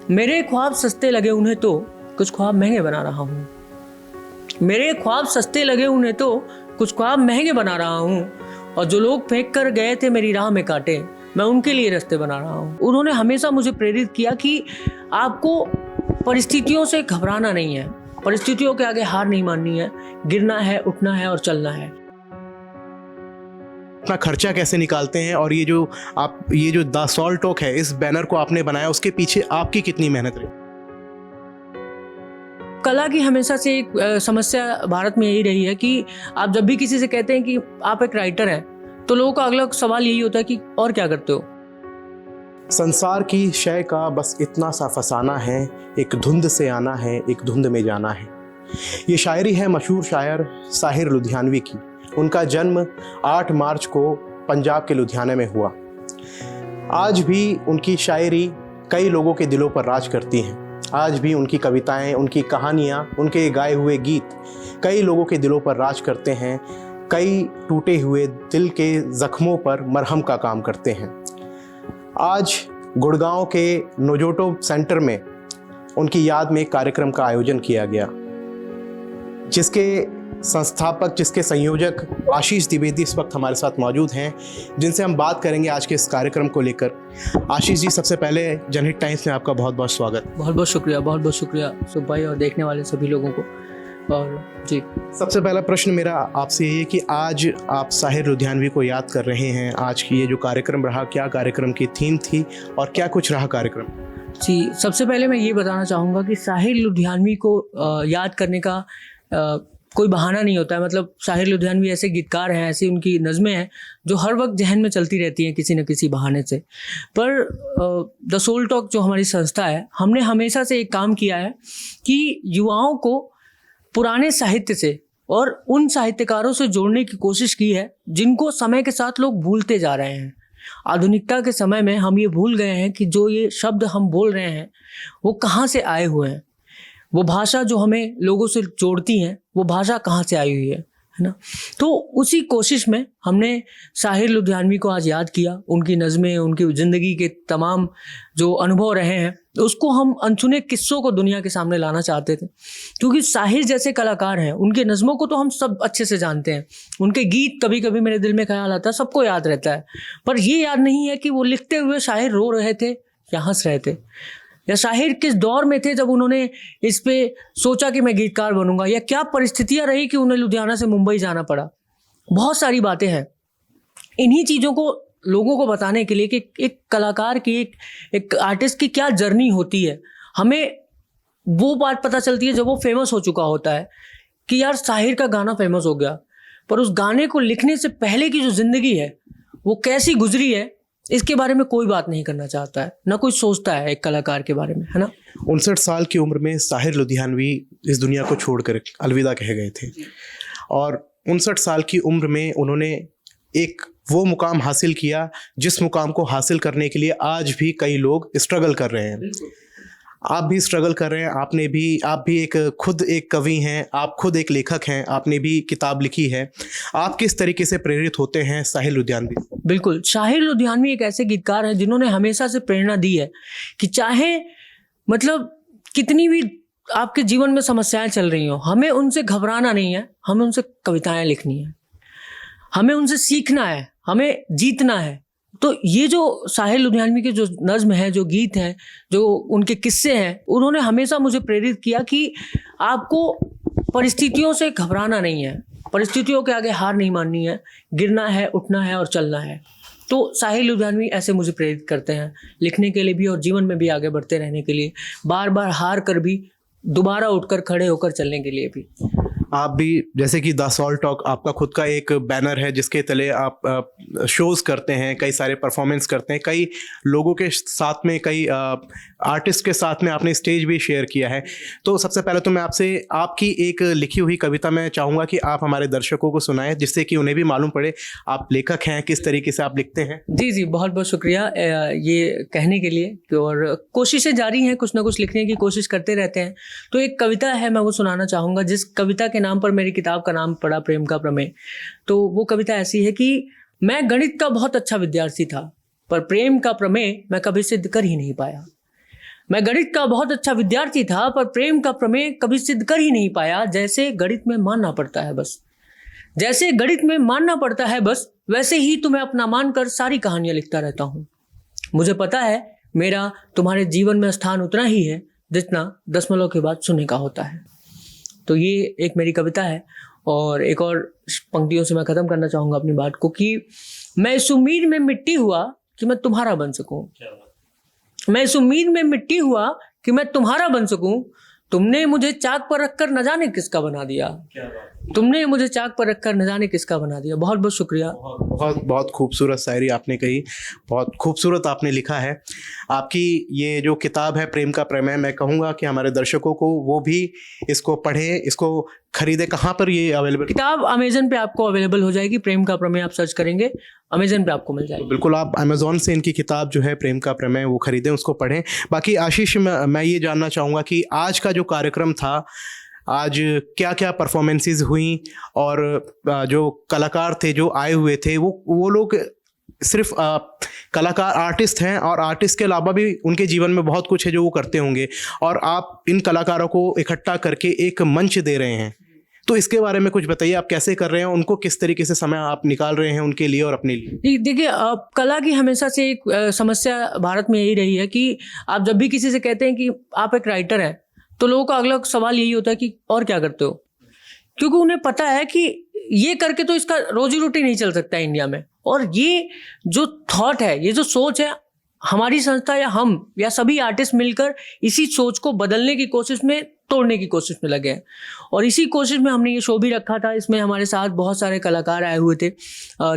मेरे ख्वाब सस्ते लगे उन्हें तो कुछ ख्वाब महंगे बना रहा हूँ। मेरे ख्वाब सस्ते लगे उन्हें तो कुछ ख्वाब महंगे बना रहा हूँ। और जो लोग फेंक कर गए थे मेरी राह में कांटे, मैं उनके लिए रास्ते बना रहा हूँ। उन्होंने हमेशा मुझे प्रेरित किया कि आपको परिस्थितियों से घबराना नहीं है, परिस्थितियों के आगे हार नहीं माननी है, गिरना है, उठना है और चलना है। अपना खर्चा कैसे निकालते हैं और ये जो द सॉल्ट टॉक है, इस बैनर को आपने बनाया, उसके पीछे आपकी कितनी मेहनत रही? कला की हमेशा से एक समस्या भारत में यही रही है कि आप जब भी किसी से कहते हैं कि आप एक राइटर हैं, तो लोगों का अगला सवाल यही होता है कि और क्या करते हो। संसार की शय का बस इतना सा फसाना है, एक धुंध से आना है, एक धुंध में जाना है। ये शायरी है मशहूर शायर साहिर लुधियानवी की। उनका जन्म 8 मार्च को पंजाब के लुधियाना में हुआ। आज भी उनकी शायरी कई लोगों के दिलों पर राज करती हैं। आज भी उनकी कविताएं, उनकी कहानियां, उनके गाए हुए गीत कई लोगों के दिलों पर राज करते हैं, कई टूटे हुए दिल के जख्मों पर मरहम का काम करते हैं। आज गुड़गांव के नोजोटो सेंटर में उनकी याद में एक कार्यक्रम का आयोजन किया गया, जिसके संस्थापक, जिसके संयोजक आशीष द्विवेदी इस वक्त हमारे साथ मौजूद हैं, जिनसे हम बात करेंगे आज के इस कार्यक्रम को लेकर। आशीष जी, सबसे पहले जनहित टाइम्स में आपका बहुत बहुत स्वागत। बहुत बहुत शुक्रिया सुभ भाई और देखने वाले सभी लोगों को। और जी, सबसे पहला प्रश्न मेरा आपसे ये है कि आज आप साहिर लुधियानवी को याद कर रहे हैं। आज की ये जो कार्यक्रम रहा, क्या कार्यक्रम की थीम थी और क्या कुछ रहा कार्यक्रम? जी, सबसे पहले मैं ये बताना चाहूँगा कि साहिर लुधियानवी को याद करने का कोई बहाना नहीं होता है। मतलब साहिर लुधियानवी ऐसे गीतकार हैं, ऐसी उनकी नज़में हैं जो हर वक्त जहन में चलती रहती हैं किसी न किसी बहाने से। पर द सोल टॉक जो हमारी संस्था है, हमने हमेशा से एक काम किया है कि युवाओं को पुराने साहित्य से और उन साहित्यकारों से जोड़ने की कोशिश की है जिनको समय के साथ लोग भूलते जा रहे हैं। आधुनिकता के समय में हम ये भूल गए हैं कि जो ये शब्द हम बोल रहे हैं वो कहाँ से आए हुए हैं, वो भाषा जो हमें लोगों से जोड़ती हैं वो भाषा कहाँ से आई हुई है ना। तो उसी कोशिश में हमने साहिर लुधियानवी को आज याद किया। उनकी नज़में, उनकी ज़िंदगी के तमाम जो अनुभव रहे हैं, उसको हम अनसुने किस्सों को दुनिया के सामने लाना चाहते थे, क्योंकि साहिर जैसे कलाकार हैं, उनके नज़मों को तो हम सब अच्छे से जानते हैं। उनके गीत कभी कभी मेरे दिल में ख्याल आता है, सबको याद रहता है, पर ये याद नहीं है कि वो लिखते हुए शाहिर रो रहे थे या हंस रहे थे, या शाहिर किस दौर में थे जब उन्होंने इस पे सोचा कि मैं गीतकार बनूंगा, या क्या परिस्थितियां रही कि उन्हें लुधियाना से मुंबई जाना पड़ा। बहुत सारी बातें हैं। इन्हीं चीज़ों को लोगों को बताने के लिए कि एक कलाकार की, एक आर्टिस्ट की क्या जर्नी होती है, हमें वो बात पता चलती है जब वो फेमस हो चुका होता है कि यार साहिर का गाना फेमस हो गया, पर उस गाने को लिखने से पहले की जो जिंदगी है वो कैसी गुजरी है, इसके बारे में कोई बात नहीं करना चाहता है, ना कोई सोचता है एक कलाकार के बारे में, है ना। 59 साल की उम्र में साहिर लुधियानवी इस दुनिया को छोड़कर अलविदा कह गए थे, और 59 साल की उम्र में उन्होंने एक वो मुकाम हासिल किया जिस मुकाम को हासिल करने के लिए आज भी कई लोग स्ट्रगल कर रहे हैं। आप भी स्ट्रगल कर रहे हैं। आप भी खुद एक कवि हैं, आप खुद एक लेखक हैं, आपने भी किताब लिखी है। आप किस तरीके से प्रेरित होते हैं साहिर लुधियानवी? बिल्कुल, साहिर लुधियानवी एक ऐसे गीतकार हैं जिन्होंने हमेशा से प्रेरणा दी है कि चाहे मतलब कितनी भी आपके जीवन में समस्याएं चल रही हो, हमें उनसे घबराना नहीं है, हमें उनसे कविताएं लिखनी है, हमें उनसे सीखना है, हमें जीतना है। तो ये जो साहिर लुधियानवी के जो नज़्म है, जो गीत हैं, जो उनके किस्से हैं, उन्होंने हमेशा मुझे प्रेरित किया कि आपको परिस्थितियों से घबराना नहीं है, परिस्थितियों के आगे हार नहीं माननी है, गिरना है, उठना है और चलना है। तो साहिर लुधियानवी ऐसे मुझे प्रेरित करते हैं लिखने के लिए भी और जीवन में भी आगे बढ़ते रहने के लिए, बार बार हार कर भी दोबारा उठकर खड़े होकर चलने के लिए भी। आप भी, जैसे कि द सॉल्ट टॉक आपका खुद का एक बैनर है जिसके तले आप शोज़ करते हैं, कई सारे परफॉर्मेंस करते हैं, कई लोगों के साथ में, कई आर्टिस्ट के साथ में आपने स्टेज भी शेयर किया है। तो सबसे पहले तो मैं आपसे आपकी एक लिखी हुई कविता मैं चाहूँगा कि आप हमारे दर्शकों को सुनाएं, जिससे कि उन्हें भी मालूम पड़े आप लेखक हैं, किस तरीके से आप लिखते हैं। जी, बहुत बहुत शुक्रिया ये कहने के लिए, और कोशिशें जारी हैं, कुछ ना कुछ लिखने की कोशिश करते रहते हैं। तो एक कविता है, मैं वो सुनाना चाहूँगा, जिस कविता के नाम पर मेरी किताब का नाम पड़ा प्रेम का प्रमेय। तो वो कविता ऐसी है कि मैं गणित का बहुत अच्छा विद्यार्थी था, पर प्रेम का प्रमेय मैं कभी सिद्ध कर ही नहीं पाया। मैं गणित का बहुत अच्छा विद्यार्थी था, पर प्रेम का प्रमेय कभी सिद्ध कर ही नहीं पाया। जैसे गणित में मानना पड़ता है बस, जैसे गणित में मानना पड़ता है बस, वैसे ही तुम्हें अपना मानकर सारी कहानियां लिखता रहता हूँ। मुझे पता है मेरा तुम्हारे जीवन में स्थान उतना ही है जितना दशमलव के बाद शून्य का होता है। तो ये एक मेरी कविता है, और एक और पंक्तियों से मैं ख़त्म करना चाहूँगा अपनी बात को कि मैं इस उम्मीद में मिट्टी हुआ कि मैं तुम्हारा बन सकूँ। मैं इस उम्मीद में मिट्टी हुआ कि मैं तुम्हारा बन सकूँ। तुमने मुझे चाक पर रखकर न जाने किसका बना दिया। तुमने मुझे चाक पर रखकर न जाने किसका बना दिया। बहुत बहुत शुक्रिया। बहुत बहुत खूबसूरत शायरी आपने कही, बहुत खूबसूरत आपने लिखा है। आपकी ये जो किताब है प्रेम का प्रमेय, मैं कहूँगा कि हमारे दर्शकों को वो भी इसको पढ़ें, इसको खरीदे। कहाँ पर ये अवेलेबल? किताब अमेजन पे आपको अवेलेबल हो जाएगी। प्रेम का प्रमेय आप सर्च करेंगे, अमेजन पे आपको मिल जाएगी। बिल्कुल, आप अमेजोन से इनकी किताब जो है प्रेम का प्रमेय वो खरीदें, उसको पढ़ें। बाकी आशीष, मैं ये जानना चाहूँगा कि आज का जो कार्यक्रम था, आज क्या क्या परफॉर्मेंसेस हुई, और जो कलाकार थे जो आए हुए थे वो लोग सिर्फ कलाकार आर्टिस्ट हैं, और आर्टिस्ट के अलावा भी उनके जीवन में बहुत कुछ है जो वो करते होंगे, और आप इन कलाकारों को इकट्ठा करके एक मंच दे रहे हैं। तो इसके बारे में कुछ बताइए, आप कैसे कर रहे हैं, उनको किस तरीके से समय आप निकाल रहे हैं उनके लिए और अपने लिए? देखिए, कला की हमेशा से एक समस्या भारत में यही रही है कि आप जब भी किसी से कहते हैं कि आप एक राइटर हैं, तो लोगों का अगला सवाल यही होता है कि और क्या करते हो, क्योंकि उन्हें पता है कि ये करके तो इसका रोजी रोटी नहीं चल सकता है इंडिया में। और ये जो थॉट है, ये जो सोच है, हमारी संस्था या हम या सभी आर्टिस्ट मिलकर इसी सोच को बदलने की कोशिश में, तोड़ने की कोशिश में लगे हैं। और इसी कोशिश में हमने ये शो भी रखा था। इसमें हमारे साथ बहुत सारे कलाकार आए हुए थे।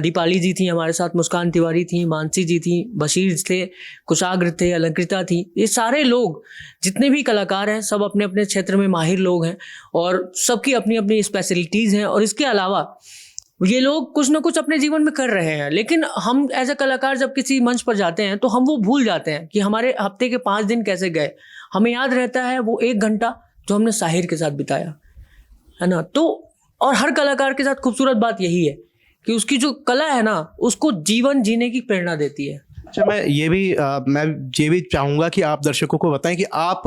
दीपाली जी थी हमारे साथ, मुस्कान तिवारी थी, मानसी जी थी, बशीर थे, कुशाग्र थे, अलंकृता थी। ये सारे लोग जितने भी कलाकार हैं सब अपने अपने क्षेत्र में माहिर लोग हैं, और सबकी अपनी अपनी स्पेशलिटीज़ हैं। और इसके अलावा ये लोग कुछ ना कुछ अपने जीवन में कर रहे हैं, लेकिन हम एज ए कलाकार जब किसी मंच पर जाते हैं तो हम वो भूल जाते हैं कि हमारे हफ्ते के 5 दिन कैसे गए। हमें याद रहता है वो 1 घंटा जो हमने साहिर के साथ बिताया, है ना। तो और हर कलाकार के साथ खूबसूरत बात यही है कि उसकी जो कला है ना, उसको जीवन जीने की प्रेरणा देती है। अच्छा, मैं ये भी चाहूँगा कि आप दर्शकों को बताएं कि आप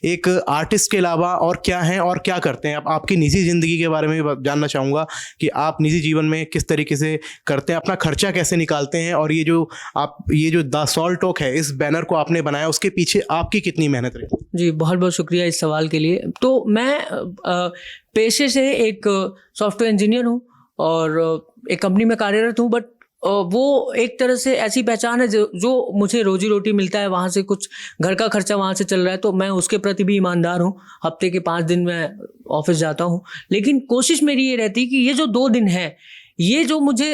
एक आर्टिस्ट के अलावा और क्या हैं और क्या करते हैं। आपकी निजी ज़िंदगी के बारे में भी जानना चाहूँगा कि आप निजी जीवन में किस तरीके से करते हैं, अपना खर्चा कैसे निकालते हैं, और ये जो द सॉल टॉक है, इस बैनर को आपने बनाया, उसके पीछे आपकी कितनी मेहनत रही? जी, बहुत बहुत शुक्रिया इस सवाल के लिए। तो मैं पेशे से एक सॉफ्टवेयर इंजीनियर हूँ और एक कंपनी में कार्यरत हूँ, बट वो एक तरह से ऐसी पहचान है जो मुझे रोजी रोटी मिलता है, वहाँ से कुछ घर का खर्चा वहाँ से चल रहा है, तो मैं उसके प्रति भी ईमानदार हूँ। हफ्ते के 5 दिन मैं ऑफिस जाता हूँ, लेकिन कोशिश मेरी ये रहती है कि ये जो 2 दिन है, ये जो मुझे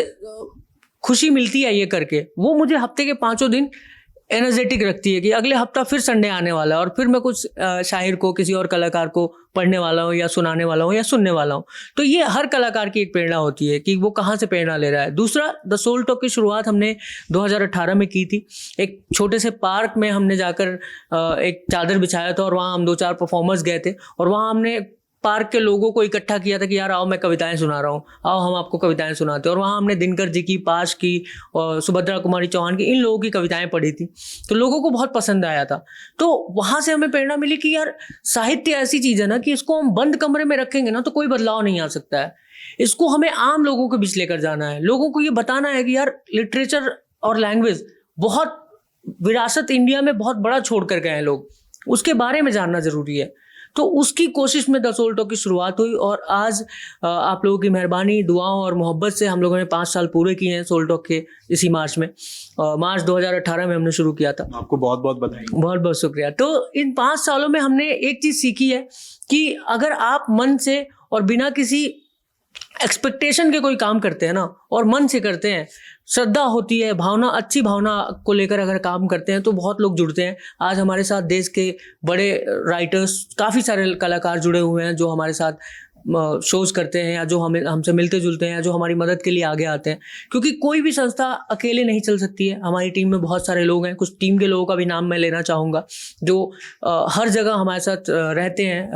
खुशी मिलती है ये करके, वो मुझे हफ्ते के 5 दिन एनर्जेटिक रखती है कि अगले हफ्ता फिर संडे आने वाला है और फिर मैं कुछ शायर को, किसी और कलाकार को पढ़ने वाला हूँ या सुनाने वाला हूँ या सुनने वाला हूँ। तो ये हर कलाकार की एक प्रेरणा होती है कि वो कहाँ से प्रेरणा ले रहा है। दूसरा, द सोल टॉक की शुरुआत हमने 2018 में की थी। एक छोटे से पार्क में हमने जाकर एक चादर बिछाया था और वहाँ हम 2-4 परफॉर्मर्स गए थे और वहाँ हमने पार्क के लोगों को इकट्ठा किया था कि यार आओ, मैं कविताएं सुना रहा हूँ, आओ हम आपको कविताएं सुनाते हैं। और वहाँ हमने दिनकर जी की, पाश की और सुभद्रा कुमारी चौहान की, इन लोगों की कविताएं पढ़ी थी, तो लोगों को बहुत पसंद आया था। तो वहाँ से हमें प्रेरणा मिली कि यार साहित्य ऐसी चीज़ है ना कि इसको हम बंद कमरे में रखेंगे ना तो कोई बदलाव नहीं आ सकता है। इसको हमें आम लोगों के बीच लेकर जाना है, लोगों को ये बताना है कि यार लिटरेचर और लैंग्वेज बहुत विरासत इंडिया में बहुत बड़ा छोड़ कर गए हैं लोग, उसके बारे में जानना जरूरी है। तो उसकी कोशिश में द सोल टॉक की शुरुआत हुई और आज आप लोगों की मेहरबानी, दुआओं और मोहब्बत से हम लोगों ने 5 साल पूरे किए हैं सोल टॉक के इसी मार्च में। मार्च 2018 में हमने शुरू किया था। आपको बहुत बहुत बधाई। बहुत बहुत शुक्रिया। तो इन 5 सालों में हमने एक चीज़ सीखी है कि अगर आप मन से और बिना किसी एक्सपेक्टेशन के कोई काम करते हैं ना और मन से करते हैं, श्रद्धा होती है, भावना, अच्छी भावना को लेकर अगर काम करते हैं तो बहुत लोग जुड़ते हैं। आज हमारे साथ देश के बड़े राइटर्स, काफ़ी सारे कलाकार जुड़े हुए हैं जो हमारे साथ शोज करते हैं या जो हमसे मिलते जुलते हैं या जो हमारी मदद के लिए आगे आते हैं, क्योंकि कोई भी संस्था अकेले नहीं चल सकती है। हमारी टीम में बहुत सारे लोग हैं, कुछ टीम के लोगों का भी नाम मैं लेना चाहूँगा जो हर जगह हमारे साथ रहते हैं।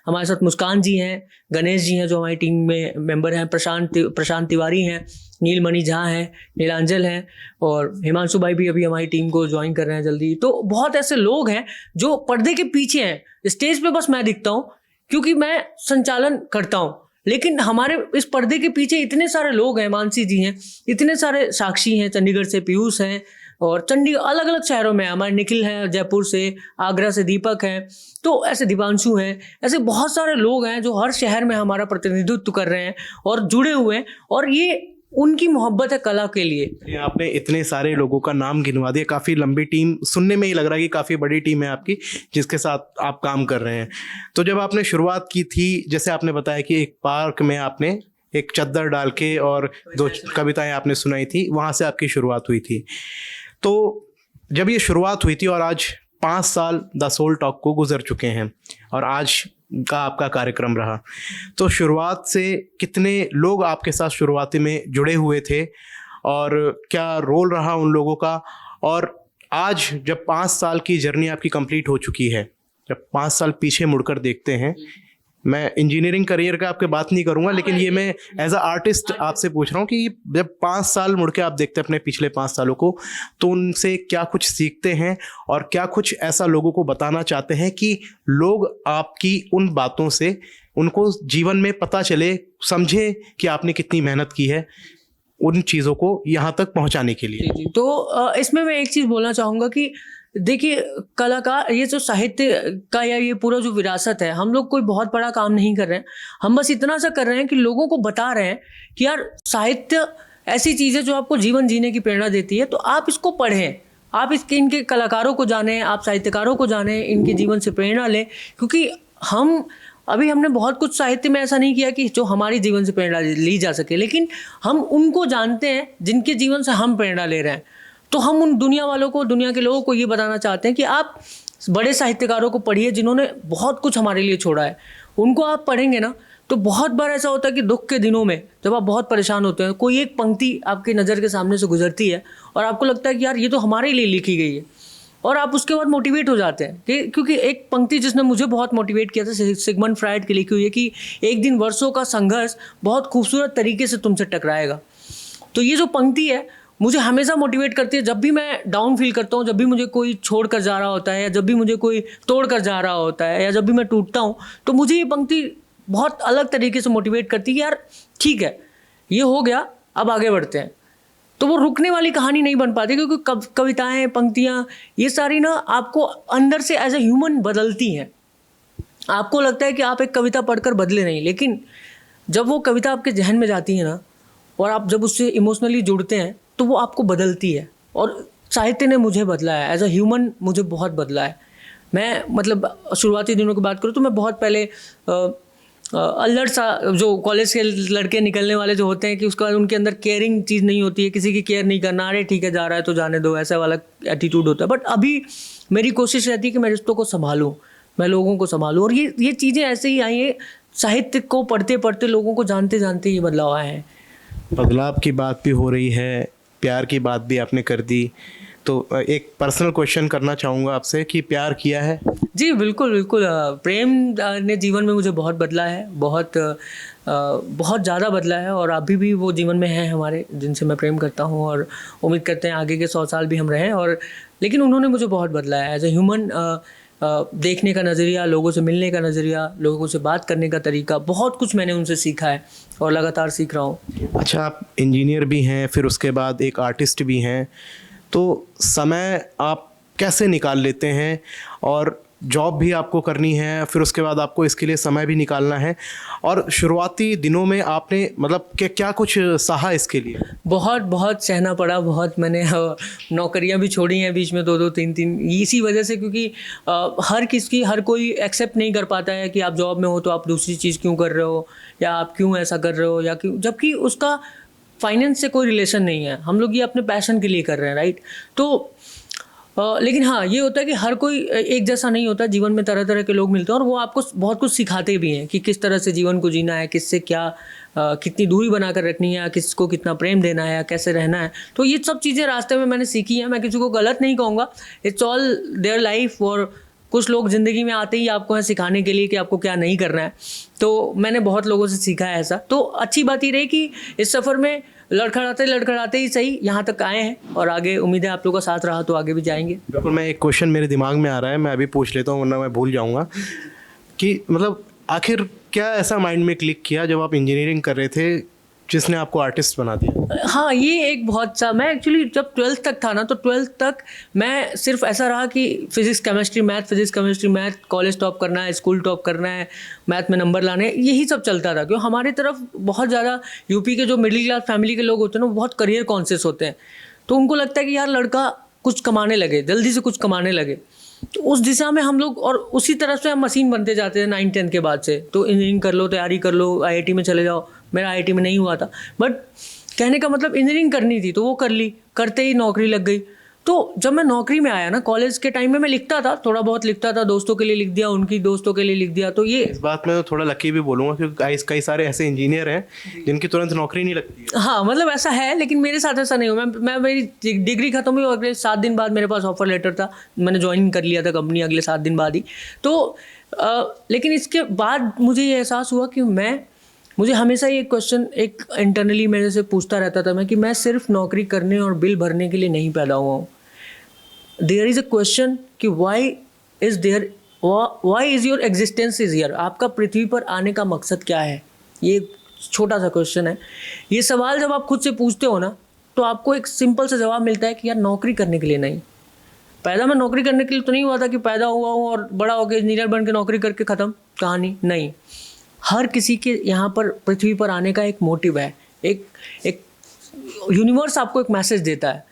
हमारे साथ मुस्कान जी हैं, गणेश जी हैं जो हमारी टीम में मेंबर हैं, प्रशांत तिवारी हैं, नीलमणि झा हैं, नीलांजल हैं और हिमांशु भाई भी अभी हमारी टीम को ज्वाइन कर रहे हैं जल्दी। तो बहुत ऐसे लोग हैं जो पर्दे के पीछे हैं, स्टेज पे बस मैं दिखता हूँ क्योंकि मैं संचालन करता हूँ, लेकिन हमारे इस पर्दे के पीछे इतने सारे लोग हैं। मानसी जी हैं, इतने सारे साक्षी हैं, चंडीगढ़ से पीयूष हैं और अलग अलग शहरों में हमारे निखिल हैं, जयपुर से, आगरा से दीपक हैं, तो ऐसे दीपांशु हैं, ऐसे बहुत सारे लोग हैं जो हर शहर में हमारा प्रतिनिधित्व कर रहे हैं और जुड़े हुए हैं, और ये उनकी मोहब्बत है कला के लिए। आपने इतने सारे लोगों का नाम गिनवा दिया, काफ़ी लंबी टीम, सुनने में ही लग रहा है कि काफ़ी बड़ी टीम है आपकी जिसके साथ आप काम कर रहे हैं। तो जब आपने शुरुआत की थी, जैसे आपने बताया कि एक पार्क में आपने एक चद्दर डाल के और 2 कविताएं आपने सुनाई थी, वहाँ से आपकी शुरुआत हुई थी। तो जब ये शुरुआत हुई थी और आज 5 साल द सोल टॉक को गुजर चुके हैं और आज का आपका कार्यक्रम रहा, तो शुरुआत से कितने लोग आपके साथ शुरुआती में जुड़े हुए थे और क्या रोल रहा उन लोगों का, और आज जब 5 साल की जर्नी आपकी कंप्लीट हो चुकी है, जब 5 साल पीछे मुड़कर देखते हैं, मैं इंजीनियरिंग करियर का आपके बात नहीं करूंगा, लेकिन ये मैं एज अ आर्टिस्ट आपसे पूछ रहा हूँ कि जब 5 साल मुड़ के आप देखते हैं अपने पिछले 5 सालों को, तो उनसे क्या कुछ सीखते हैं और क्या कुछ ऐसा लोगों को बताना चाहते हैं कि लोग आपकी उन बातों से उनको जीवन में पता चले, समझे कि आपने कितनी मेहनत की है उन चीज़ों को यहाँ तक पहुँचाने के लिए। जी। तो इसमें मैं एक चीज़ बोलना चाहूँगा कि देखिए, कलाकार, ये जो साहित्य का या ये पूरा जो विरासत है, हम लोग कोई बहुत बड़ा काम नहीं कर रहे हैं, हम बस इतना सा कर रहे हैं कि लोगों को बता रहे हैं कि यार साहित्य ऐसी चीज़ है जो आपको जीवन जीने की प्रेरणा देती है, तो आप इसको पढ़ें, आप इनके कलाकारों को जानें, आप साहित्यकारों को जानें, इनके जीवन से प्रेरणा लें, क्योंकि हमने बहुत कुछ साहित्य में ऐसा नहीं किया कि जो हमारी जीवन से प्रेरणा ली जा सके, लेकिन हम उनको जानते हैं जिनके जीवन से हम प्रेरणा ले रहे हैं। तो हम उन दुनिया वालों को, दुनिया के लोगों को ये बताना चाहते हैं कि आप बड़े साहित्यकारों को पढ़िए जिन्होंने बहुत कुछ हमारे लिए छोड़ा है। उनको आप पढ़ेंगे ना, तो बहुत बार ऐसा होता है कि दुख के दिनों में जब आप बहुत परेशान होते हैं, कोई एक पंक्ति आपकी नज़र के सामने से गुजरती है और आपको लगता है कि यार ये तो हमारे लिए लिखी गई है, और आप उसके बाद मोटिवेट हो जाते हैं क्योंकि एक पंक्ति जिसने मुझे बहुत मोटिवेट किया था, सिगमंड फ्रायड की लिखी हुई है कि एक दिन वर्षों का संघर्ष बहुत खूबसूरत तरीके से तुमसे टकराएगा। तो ये जो पंक्ति है मुझे हमेशा मोटिवेट करती है। जब भी मैं डाउन फील करता हूँ, जब भी मुझे कोई छोड़ कर जा रहा होता है, या जब भी मुझे कोई तोड़ कर जा रहा होता है, या जब भी मैं टूटता हूँ, तो मुझे ये पंक्ति बहुत अलग तरीके से मोटिवेट करती है कि यार ठीक है, ये हो गया, अब आगे बढ़ते हैं। तो वो रुकने वाली कहानी नहीं बन पाती, क्योंकि कविताएं, पंक्तियाँ, ये सारी ना आपको अंदर से एज ए ह्यूमन बदलती हैं। आपको लगता है कि आप एक कविता पढ़कर बदले नहीं, लेकिन जब वो कविता आपके जहन में जाती है ना, और आप जब उससे इमोशनली जुड़ते हैं, तो वो आपको बदलती है। और साहित्य ने मुझे बदला है, एज अ ह्यूमन मुझे बहुत बदला है। मैं मतलब शुरुआती दिनों की बात करूँ तो मैं बहुत पहले अल्लड़ सा, जो कॉलेज के लड़के निकलने वाले जो होते हैं कि उसके बाद उनके अंदर केयरिंग चीज़ नहीं होती है, किसी की केयर नहीं करना, अरे ठीक है जा रहा है तो जाने दो, ऐसा वाला एटीट्यूड होता है। बट अभी मेरी कोशिश रहती है कि मैं रिश्तों को संभालूँ, मैं लोगों को संभालूँ, और ये चीज़ें ऐसे ही आई हैं। साहित्य को पढ़ते पढ़ते, लोगों को जानते जानते ये बदलाव आए हैं। बदलाव की बात भी हो रही है, प्यार की बात भी आपने कर दी, तो एक पर्सनल क्वेश्चन करना चाहूँगा आपसे कि प्यार किया है? जी बिल्कुल बिल्कुल। प्रेम ने जीवन में मुझे बहुत बदला है, बहुत ज़्यादा बदला है, और अभी भी वो जीवन में हैं हमारे, जिनसे मैं प्रेम करता हूँ, और उम्मीद करते हैं आगे के 100 साल भी हम रहें। और लेकिन उन्होंने मुझे बहुत बदला है एज ए ह्यूमन। देखने का नज़रिया, लोगों से मिलने का नज़रिया, लोगों से बात करने का तरीका, बहुत कुछ मैंने उनसे सीखा है और लगातार सीख रहा हूँ। अच्छा, आप इंजीनियर भी हैं, फिर उसके बाद एक आर्टिस्ट भी हैं, तो समय आप कैसे निकाल लेते हैं? और जॉब भी आपको करनी है, फिर उसके बाद आपको इसके लिए समय भी निकालना है, और शुरुआती दिनों में आपने मतलब क्या कुछ सहा इसके लिए? बहुत सहना पड़ा, बहुत मैंने नौकरियां भी छोड़ी हैं बीच में, 2-2 3-3, इसी वजह से, क्योंकि हर कोई एक्सेप्ट नहीं कर पाता है कि आप जॉब में हो तो आप दूसरी चीज़ क्यों कर रहे हो, या आप क्यों ऐसा कर रहे हो, या क्यों, जबकि उसका फाइनेंस से कोई रिलेशन नहीं है। हम लोग ये अपने पैशन के लिए कर रहे हैं, राइट? तो लेकिन हाँ, ये होता है कि हर कोई एक जैसा नहीं होता, जीवन में तरह तरह के लोग मिलते हैं और वो आपको बहुत कुछ सिखाते भी हैं कि किस तरह से जीवन को जीना है, किससे क्या कितनी दूरी बनाकर रखनी है, किसको कितना प्रेम देना है, कैसे रहना है। तो ये सब चीज़ें रास्ते में मैंने सीखी हैं। मैं किसी को गलत नहीं कहूँगा, इट्स ऑल देयर लाइफ। और कुछ लोग ज़िंदगी में आते ही आपको हैं सिखाने के लिए कि आपको क्या नहीं करना है। तो मैंने बहुत लोगों से सीखा है ऐसा। तो अच्छी बात ये रही कि इस सफ़र में लड़खड़ाते ही सही यहाँ तक आए हैं और आगे उम्मीद है आप लोगों का साथ रहा तो आगे भी जाएंगे। बिल्कुल। मैं एक क्वेश्चन मेरे दिमाग में आ रहा है, मैं अभी पूछ लेता हूँ वरना मैं भूल जाऊँगा कि मतलब आखिर क्या ऐसा माइंड में क्लिक किया जब आप इंजीनियरिंग कर रहे थे जिसने आपको आर्टिस्ट बना दिया? हाँ, ये एक बहुत सा, मैं एक्चुअली जब 12th तक था ना, तो 12th तक मैं सिर्फ ऐसा रहा कि physics chemistry math, college top करना है, स्कूल टॉप करना है, मैथ में नंबर लाने, यही सब चलता था। क्यों, हमारी तरफ बहुत ज़्यादा यूपी के जो मिडिल क्लास फैमिली के लोग होते हैं ना, वो बहुत करियर कॉन्शियस होते हैं। तो उनको लगता है कि यार लड़का कुछ कमाने लगे, जल्दी से कुछ कमाने लगे। तो उस दिशा में हम लोग, और उसी तरह से हम मशीन बनते जाते हैं 9-10 के बाद से। तो इंजीनियरिंग कर लो, तैयारी कर लो, IIT में चले जाओ। मेरा IIT में नहीं हुआ था, बट कहने का मतलब इंजीनियरिंग करनी थी तो वो कर ली, करते ही नौकरी लग गई। तो जब मैं नौकरी में आया ना, कॉलेज के टाइम में मैं लिखता था, थोड़ा बहुत लिखता था, दोस्तों के लिए लिख दिया, उनकी दोस्तों के लिए लिख दिया। तो ये इस बात में थोड़ा लकी भी बोलूँगा क्योंकि कई सारे ऐसे इंजीनियर हैं जिनकी तुरंत नौकरी नहीं लगती है। हाँ, मतलब ऐसा है, लेकिन मेरे साथ ऐसा नहीं हुआ। मैं मेरी डिग्री खत्म हुई और अगले 7 दिन बाद मेरे पास ऑफर लेटर था, मैंने ज्वाइन कर लिया था कंपनी अगले 7 दिन बाद ही। तो लेकिन इसके बाद मुझे ये एहसास हुआ कि मुझे हमेशा ये क्वेश्चन एक इंटरनली मेरे से पूछता रहता था मैं, कि मैं सिर्फ नौकरी करने और बिल भरने के लिए नहीं पैदा हुआ हूँ। देयर इज़ अ क्वेश्चन कि why is your existence is here. आपका पृथ्वी पर आने का मकसद क्या है? ये छोटा सा क्वेश्चन है। ये सवाल जब आप खुद से पूछते हो ना, तो आपको एक सिंपल सा जवाब मिलता है कि यार नौकरी करने के लिए नहीं, पैदा मैं नौकरी करने के लिए तो नहीं हुआ था कि पैदा हुआ हूँ और बड़ा होकर इंजीनियर बन के नौकरी करके ख़त्म कहानी। नहीं, हर किसी के यहाँ पर पृथ्वी पर आने का एक मोटिव है। एक यूनिवर्स आपको एक मैसेज देता है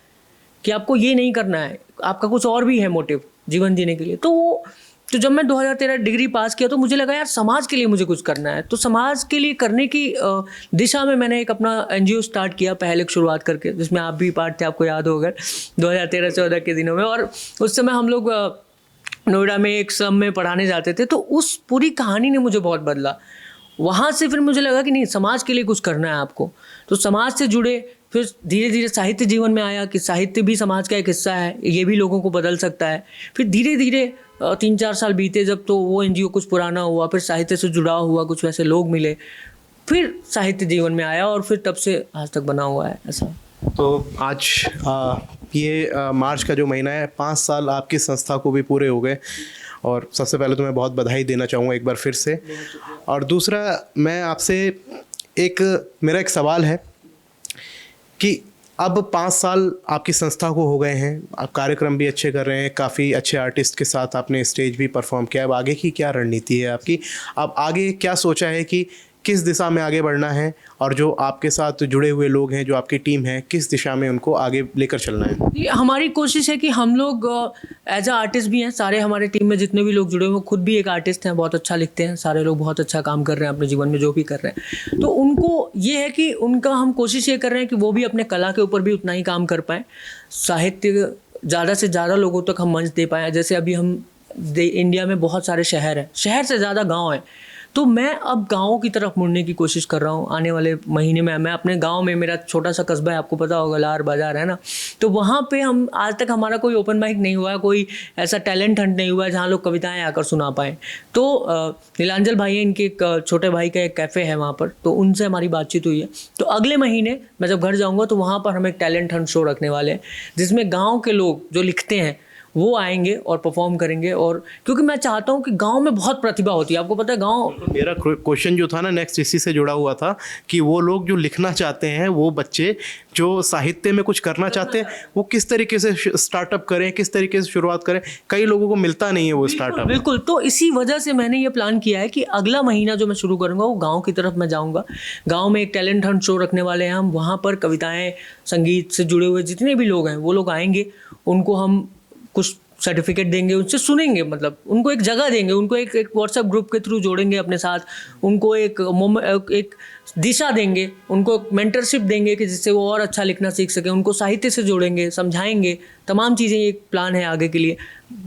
कि आपको ये नहीं करना है, आपका कुछ और भी है मोटिव जीवन जीने के लिए। तो जब मैं 2013 डिग्री पास किया तो मुझे लगा यार समाज के लिए मुझे कुछ करना है। तो समाज के लिए करने की दिशा में मैंने एक अपना NGO स्टार्ट किया, पहले शुरुआत करके, जिसमें आप भी पार्ट थे, आपको याद होगा 2013-14 के दिनों में। और उस समय हम लोग नोएडा में एक स्लम में पढ़ाने जाते थे। तो उस पूरी कहानी ने मुझे बहुत बदला। वहाँ से फिर मुझे लगा कि नहीं, समाज के लिए कुछ करना है आपको। तो समाज से जुड़े, फिर धीरे धीरे साहित्य जीवन में आया कि साहित्य भी समाज का एक हिस्सा है, ये भी लोगों को बदल सकता है। फिर धीरे धीरे 3-4 साल बीते जब, तो वो NGO कुछ पुराना हुआ, फिर साहित्य से जुड़ा हुआ कुछ वैसे लोग मिले, फिर साहित्य जीवन में आया और फिर तब से आज तक बना हुआ है ऐसा। तो आज ये मार्च का जो महीना है, 5 साल आपकी संस्था को भी पूरे हो गए। और सबसे पहले तो मैं बहुत बधाई देना चाहूँगा एक बार फिर से। और दूसरा, मैं आपसे मेरा एक सवाल है कि अब 5 साल आपकी संस्था को हो गए हैं, आप कार्यक्रम भी अच्छे कर रहे हैं, काफ़ी अच्छे आर्टिस्ट के साथ आपने स्टेज भी परफॉर्म किया। अब आगे की क्या रणनीति है आपकी? अब आगे क्या सोचा है कि किस दिशा में आगे बढ़ना है, और जो आपके साथ जुड़े हुए लोग हैं, जो आपकी टीम है, किस दिशा में उनको आगे लेकर चलना है? ये हमारी कोशिश है कि हम लोग एज अ आर्टिस्ट भी हैं, सारे हमारे टीम में जितने भी लोग जुड़े हुए हैं खुद भी एक आर्टिस्ट हैं, बहुत अच्छा लिखते हैं, सारे लोग बहुत अच्छा काम कर रहे हैं अपने जीवन में जो भी कर रहे हैं। तो उनको ये है कि उनका हम कोशिश ये कर रहे हैं कि वो भी अपने कला के ऊपर भी उतना ही काम कर पाएँ, साहित्य ज़्यादा से ज़्यादा लोगों तक हम मंच दे पाएँ। जैसे अभी इंडिया में बहुत सारे शहर हैं, शहर से ज़्यादा गाँव हैं, तो मैं अब गाँव की तरफ मुड़ने की कोशिश कर रहा हूँ। आने वाले महीने में मैं अपने गाँव में, मेरा छोटा सा कस्बा है, आपको पता होगा, लार बाजार है ना, तो वहाँ पे हम आज तक हमारा कोई ओपन माइक नहीं हुआ है, कोई ऐसा टैलेंट हंट नहीं हुआ है जहाँ लोग कविताएं आकर सुना पाएँ। तो नीलांजल भाई है, इनके एक छोटे भाई का एक कैफ़े है वहाँ पर, तो उनसे हमारी बातचीत हुई है। तो अगले महीने मैं जब घर जाऊँगा तो वहाँ पर हम एक टैलेंट हंट शो रखने वाले हैं, जिसमें गाँव के लोग जो लिखते हैं वो आएंगे और परफॉर्म करेंगे। और क्योंकि मैं चाहता हूँ कि गांव में बहुत प्रतिभा होती है, आपको पता है गांव। मेरा क्वेश्चन जो था ना नेक्स्ट इसी से जुड़ा हुआ था कि वो लोग जो लिखना चाहते हैं, वो बच्चे जो साहित्य में कुछ करना चाहते हैं, वो किस तरीके से स्टार्टअप करें, किस तरीके से शुरुआत करें। कई लोगों को मिलता नहीं है वो स्टार्टअप। बिल्कुल, तो इसी वजह से मैंने ये प्लान किया है कि अगला महीना जो मैं शुरू करूँगा वो गाँव की तरफ मैं जाऊँगा। गाँव में एक टैलेंट हंट शो रखने वाले हैं हम, वहाँ पर कविताएँ, संगीत से जुड़े हुए जितने भी लोग हैं वो लोग आएंगे, उनको हम कुछ सर्टिफिकेट देंगे, उनसे सुनेंगे, मतलब उनको एक जगह देंगे, उनको एक व्हाट्सएप ग्रुप के थ्रू जोड़ेंगे अपने साथ, उनको एक दिशा देंगे, उनको मेंटरशिप देंगे कि जिससे वो और अच्छा लिखना सीख सके, उनको साहित्य से जोड़ेंगे, समझाएंगे, तमाम चीज़ें। एक प्लान है आगे के लिए।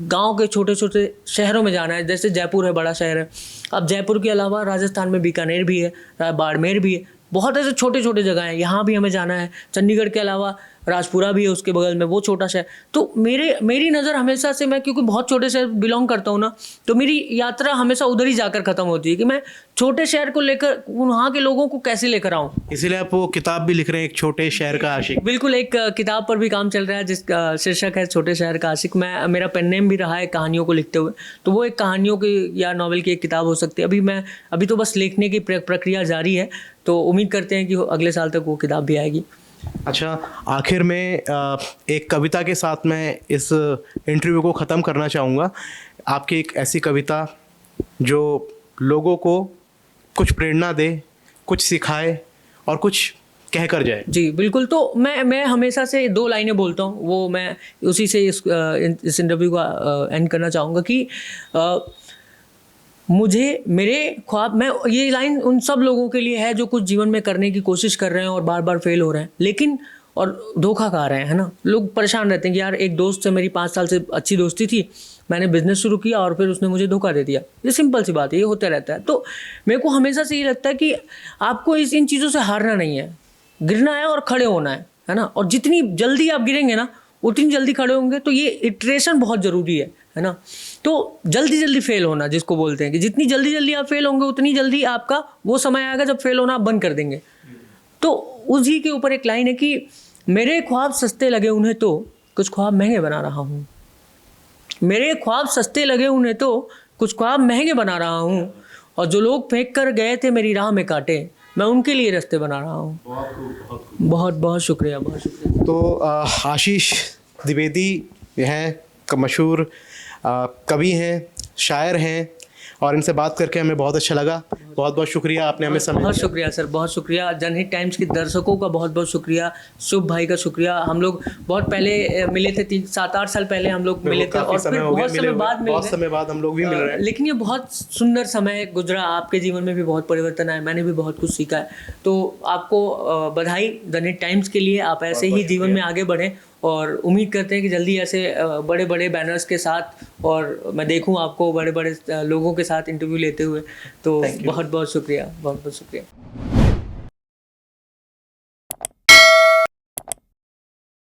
गांव के छोटे छोटे शहरों में जाना है, जैसे जयपुर है, बड़ा शहर है। अब जयपुर के अलावा राजस्थान में बीकानेर भी है, बाड़मेर भी है, बहुत ऐसे छोटे छोटे जगह हैं, यहाँ भी हमें जाना है। चंडीगढ़ के अलावा राजपुरा भी है उसके बगल में, वो छोटा शहर। तो मेरी नज़र हमेशा से, मैं क्योंकि बहुत छोटे शहर बिलोंग करता हूँ ना, तो मेरी यात्रा हमेशा उधर ही जाकर ख़त्म होती है कि मैं छोटे शहर को लेकर वहाँ के लोगों को कैसे लेकर आऊँ। इसीलिए आप वो किताब भी लिख रहे हैं, एक छोटे शहर का आशिक। बिल्कुल, एक किताब पर भी काम चल रहा है जिसका शीर्षक है छोटे शहर का आशिक। मेरा पेन नेम भी रहा है कहानियों को लिखते हुए, तो वो एक कहानियों की या नॉवेल की एक किताब हो सकती है। अभी तो बस लिखने की प्रक्रिया जारी है, तो उम्मीद करते हैं कि अगले साल तक वो किताब भी आएगी। अच्छा, आखिर में एक कविता के साथ मैं इस इंटरव्यू को ख़त्म करना चाहूँगा। आपकी एक ऐसी कविता जो लोगों को कुछ प्रेरणा दे, कुछ सिखाए और कुछ कह कर जाए। जी बिल्कुल। तो मैं हमेशा से 2 लाइनें बोलता हूँ, वो मैं उसी से इस इंटरव्यू का एंड करना चाहूँगा कि मुझे मेरे ख्वाब, मैं ये लाइन उन सब लोगों के लिए है जो कुछ जीवन में करने की कोशिश कर रहे हैं और बार बार फेल हो रहे हैं, लेकिन और धोखा खा रहे हैं, है ना। लोग परेशान रहते हैं कि यार एक दोस्त से मेरी 5 साल से अच्छी दोस्ती थी, मैंने बिजनेस शुरू किया और फिर उसने मुझे धोखा दे दिया। ये सिंपल सी बात है, ये होता रहता है। तो मेरे को हमेशा से ये लगता है कि आपको इन चीज़ों से हारना नहीं है, गिरना है और खड़े होना है ना। और जितनी जल्दी आप गिरेंगे ना, उतनी जल्दी खड़े होंगे। तो ये इटरेशन बहुत ज़रूरी है ना। तो जल्दी फेल होना जिसको बोलते हैं कि जितनी जल्दी आप फेल होंगे, उतनी जल्दी आपका वो समय आएगा जब फेल होना आप बंद कर देंगे। तो उसी के ऊपर एक लाइन है कि मेरे ख्वाब सस्ते लगे उन्हें तो कुछ ख्वाब महंगे बना रहा हूँ। मेरे ख्वाब सस्ते लगे उन्हें तो कुछ ख्वाब महंगे बना रहा हूँ, और जो लोग फेंक कर गए थे मेरी राह में कांटे, मैं उनके लिए रास्ते बना रहा हूँ। बहुत बहुत शुक्रिया, बहुत शुक्रिया। तो आशीष द्विवेदी हैं, मशहूर कवि हैं, शायर हैं, और इनसे बात करके हमें बहुत अच्छा लगा। बहुत बहुत शुक्रिया, आपने हमें समय। बहुत शुक्रिया सर, बहुत शुक्रिया। जनहित टाइम्स के दर्शकों का बहुत बहुत शुक्रिया, शुभ भाई का शुक्रिया। हम लोग बहुत पहले मिले थे, 7-8 साल पहले हम लोग मिले थे, और फिर बहुत समय बाद हम लोग भी मिल रहे हैं। लेकिन ये बहुत सुंदर समय गुजरा। आपके जीवन में भी बहुत परिवर्तन आया, मैंने भी बहुत कुछ सीखा है। तो आपको बधाई जनहित टाइम्स के लिए। आप ऐसे ही जीवन में आगे बढ़ें, और उम्मीद करते हैं कि जल्दी ऐसे बड़े बड़े बैनर्स के साथ, और मैं देखूं आपको बड़े बड़े लोगों के साथ इंटरव्यू लेते हुए। तो बहुत बहुत शुक्रिया, बहुत बहुत शुक्रिया।